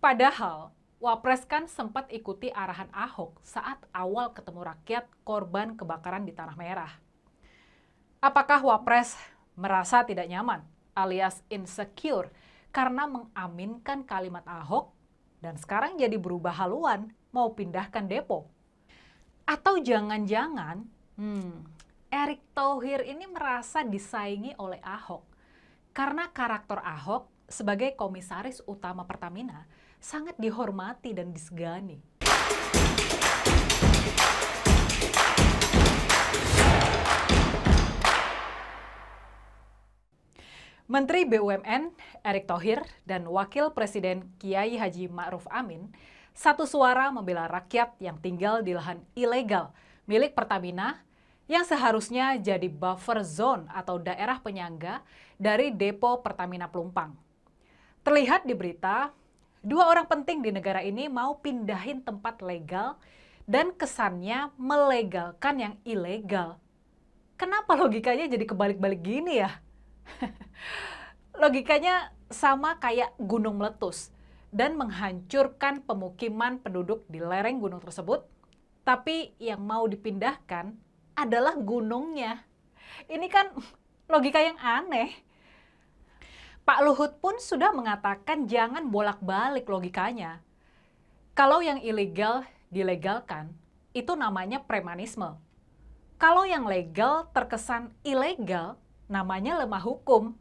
Padahal, Wapres kan sempat ikuti arahan Ahok saat awal ketemu rakyat korban kebakaran di Tanah Merah. Apakah Wapres merasa tidak nyaman alias insecure karena mengaminkan kalimat Ahok dan sekarang jadi berubah haluan mau pindahkan depo? Atau jangan-jangan Erick Thohir ini merasa disaingi oleh Ahok karena karakter Ahok sebagai komisaris utama Pertamina sangat dihormati dan disegani. Menteri BUMN Erick Thohir dan Wakil Presiden Kiai Haji Ma'ruf Amin satu suara membela rakyat yang tinggal di lahan ilegal milik Pertamina yang seharusnya jadi buffer zone atau daerah penyangga dari depo Pertamina Pelumpang. Terlihat di berita, dua orang penting di negara ini mau pindahin tempat legal dan kesannya melegalkan yang ilegal. Kenapa logikanya jadi kebalik-balik gini ya? Logikanya sama kayak gunung meletus dan menghancurkan pemukiman penduduk di lereng gunung tersebut, tapi yang mau dipindahkan adalah gunungnya. Ini kan logika yang aneh. Pak Luhut pun sudah mengatakan jangan bolak-balik logikanya. Kalau yang ilegal dilegalkan, itu namanya premanisme. Kalau yang legal terkesan ilegal, namanya lemah hukum.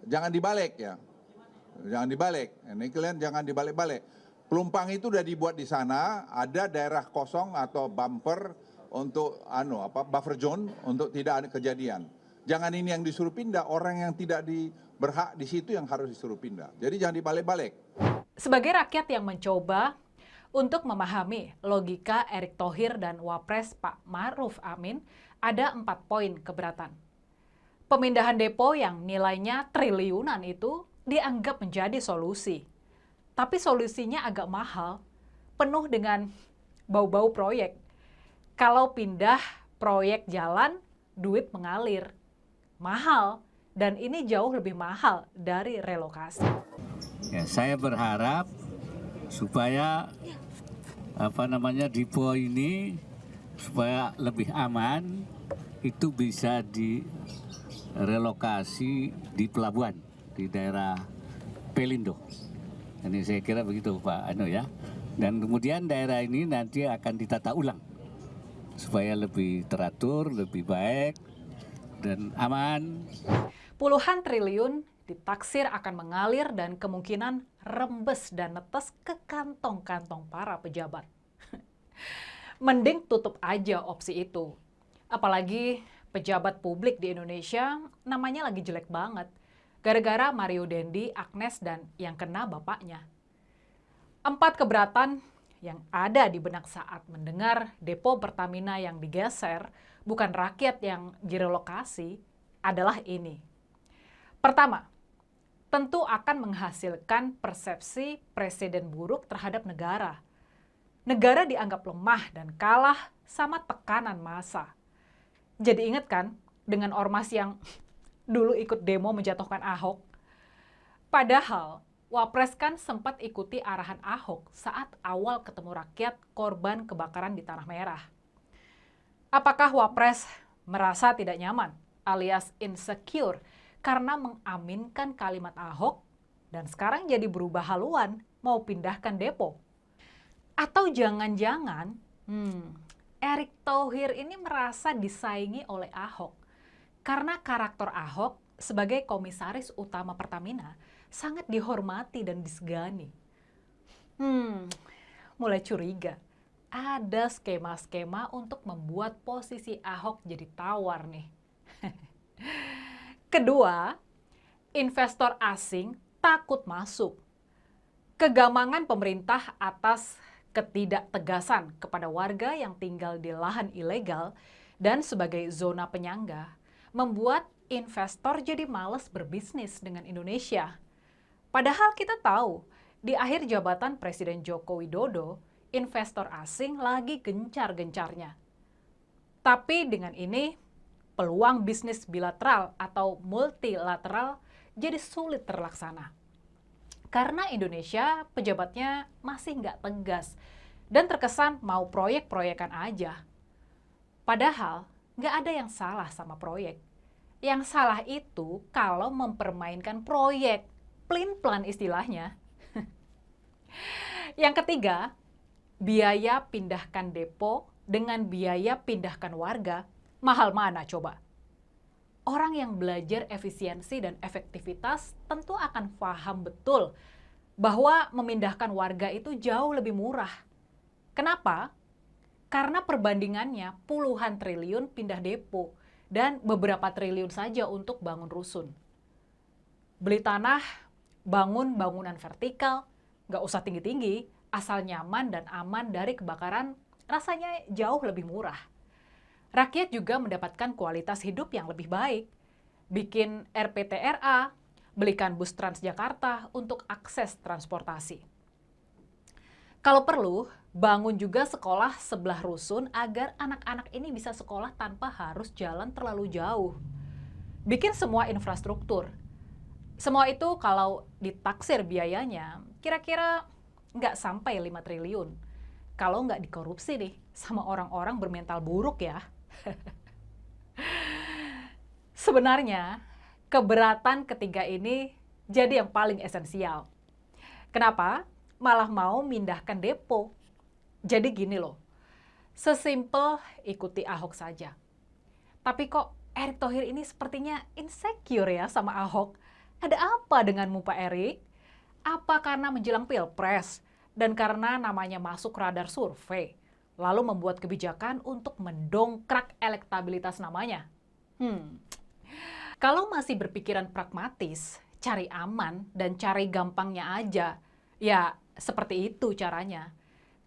Jangan dibalik ya, jangan dibalik. Ini kalian jangan dibalik-balik. Pelumpang itu udah dibuat di sana, ada daerah kosong atau bumper untuk buffer zone untuk tidak ada kejadian. Jangan ini yang disuruh pindah, orang yang tidak berhak di situ yang harus disuruh pindah. Jadi jangan dibalik-balik. Sebagai rakyat yang mencoba untuk memahami logika Erick Thohir dan Wapres Pak Ma'ruf Amin, ada 4 poin keberatan. Pemindahan depo yang nilainya triliunan itu dianggap menjadi solusi. Tapi solusinya agak mahal, penuh dengan bau-bau proyek. Kalau pindah proyek jalan, duit mengalir. Mahal, dan ini jauh lebih mahal dari relokasi. Ya, saya berharap supaya depo ini supaya lebih aman, itu bisa direlokasi di pelabuhan di daerah Pelindo. Ini saya kira begitu Pak ya. Dan kemudian daerah ini nanti akan ditata ulang supaya lebih teratur, lebih baik dan aman. Puluhan triliun ditaksir akan mengalir dan kemungkinan rembes dan netes ke kantong-kantong para pejabat. Mending tutup aja opsi itu. Apalagi pejabat publik di Indonesia namanya lagi jelek banget. Gara-gara Mario Dendi, Agnes, dan yang kena bapaknya. 4 keberatan yang ada di benak saat mendengar depo Pertamina yang digeser, bukan rakyat yang direlokasi, adalah ini. Pertama, tentu akan menghasilkan persepsi presiden buruk terhadap negara. Negara dianggap lemah dan kalah sama tekanan massa. Jadi ingat kan dengan ormas yang dulu ikut demo menjatuhkan Ahok? Padahal Wapres kan sempat ikuti arahan Ahok saat awal ketemu rakyat korban kebakaran di Tanah Merah. Apakah Wapres merasa tidak nyaman alias insecure karena mengaminkan kalimat Ahok dan sekarang jadi berubah haluan mau pindahkan depo? Atau jangan-jangan Erick Thohir ini merasa disaingi oleh Ahok karena karakter Ahok sebagai komisaris utama Pertamina sangat dihormati dan disegani. Mulai curiga. Ada skema-skema untuk membuat posisi Ahok jadi tawar nih. Kedua, investor asing takut masuk. Kegamangan pemerintah atas ketidaktegasan kepada warga yang tinggal di lahan ilegal dan sebagai zona penyangga membuat investor jadi malas berbisnis dengan Indonesia. Padahal kita tahu, di akhir jabatan Presiden Joko Widodo, investor asing lagi gencar-gencarnya. Tapi dengan ini, peluang bisnis bilateral atau multilateral jadi sulit terlaksana. Karena Indonesia pejabatnya masih nggak tegas dan terkesan mau proyek-proyekan aja. Padahal nggak ada yang salah sama proyek. Yang salah itu kalau mempermainkan proyek, plin-plan istilahnya. Yang ketiga, biaya pindahkan depo dengan biaya pindahkan warga, mahal mana coba? Orang yang belajar efisiensi dan efektivitas tentu akan paham betul bahwa memindahkan warga itu jauh lebih murah. Kenapa? Karena perbandingannya puluhan triliun pindah depo dan beberapa triliun saja untuk bangun rusun. Beli tanah, bangun bangunan vertikal, nggak usah tinggi-tinggi, asal nyaman dan aman dari kebakaran, rasanya jauh lebih murah. Rakyat juga mendapatkan kualitas hidup yang lebih baik. Bikin RPTRA, belikan bus Transjakarta untuk akses transportasi. Kalau perlu, bangun juga sekolah sebelah rusun agar anak-anak ini bisa sekolah tanpa harus jalan terlalu jauh. Bikin semua infrastruktur. Semua itu kalau ditaksir biayanya, kira-kira nggak sampai 5 triliun. Kalau nggak dikorupsi nih sama orang-orang bermental buruk ya. Sebenarnya, keberatan ketiga ini jadi yang paling esensial. Kenapa? Malah mau mindahkan depo. Jadi gini loh, sesimpel ikuti Ahok saja. Tapi kok Erick Thohir ini sepertinya insecure ya sama Ahok. Ada apa denganmu Pak Erick? Apa karena menjelang Pilpres dan karena namanya masuk radar survei, lalu membuat kebijakan untuk mendongkrak elektabilitas namanya? Kalau masih berpikiran pragmatis, cari aman dan cari gampangnya aja, ya seperti itu caranya.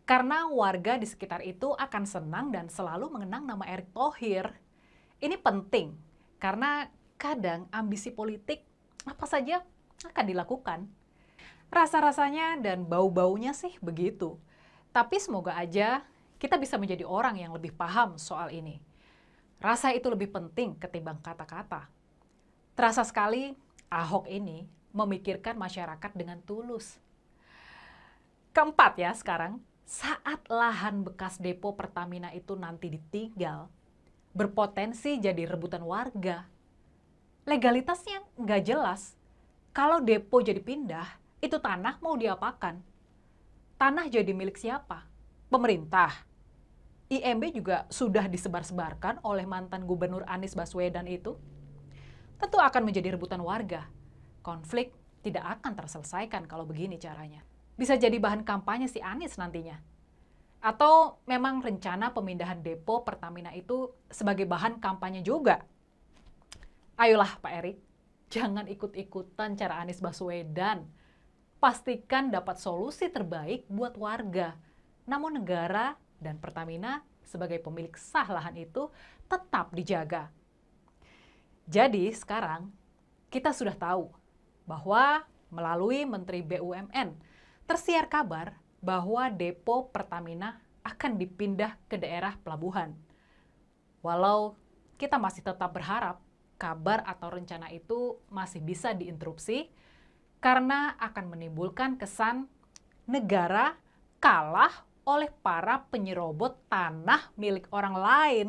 Karena warga di sekitar itu akan senang dan selalu mengenang nama Erick Thohir. Ini penting, karena kadang ambisi politik apa saja akan dilakukan. Rasa-rasanya dan bau-baunya sih begitu. Tapi semoga aja kita bisa menjadi orang yang lebih paham soal ini. Rasa itu lebih penting ketimbang kata-kata. Terasa sekali Ahok ini memikirkan masyarakat dengan tulus. Keempat ya sekarang, saat lahan bekas depo Pertamina itu nanti ditinggal, berpotensi jadi rebutan warga. Legalitasnya nggak jelas. Kalau depo jadi pindah, itu tanah mau diapakan? Tanah jadi milik siapa? Pemerintah. IMB juga sudah disebar-sebarkan oleh mantan gubernur Anies Baswedan itu. Tentu akan menjadi rebutan warga. Konflik tidak akan terselesaikan kalau begini caranya. Bisa jadi bahan kampanye si Anies nantinya. Atau memang rencana pemindahan depo Pertamina itu sebagai bahan kampanye juga. Ayolah Pak Erick, jangan ikut-ikutan cara Anies Baswedan. Pastikan dapat solusi terbaik buat warga. Namun negara dan Pertamina sebagai pemilik sah lahan itu tetap dijaga. Jadi sekarang kita sudah tahu bahwa melalui Menteri BUMN tersiar kabar bahwa depo Pertamina akan dipindah ke daerah pelabuhan. Walau kita masih tetap berharap kabar atau rencana itu masih bisa diinterupsi karena akan menimbulkan kesan negara kalah oleh para penyerobot tanah milik orang lain.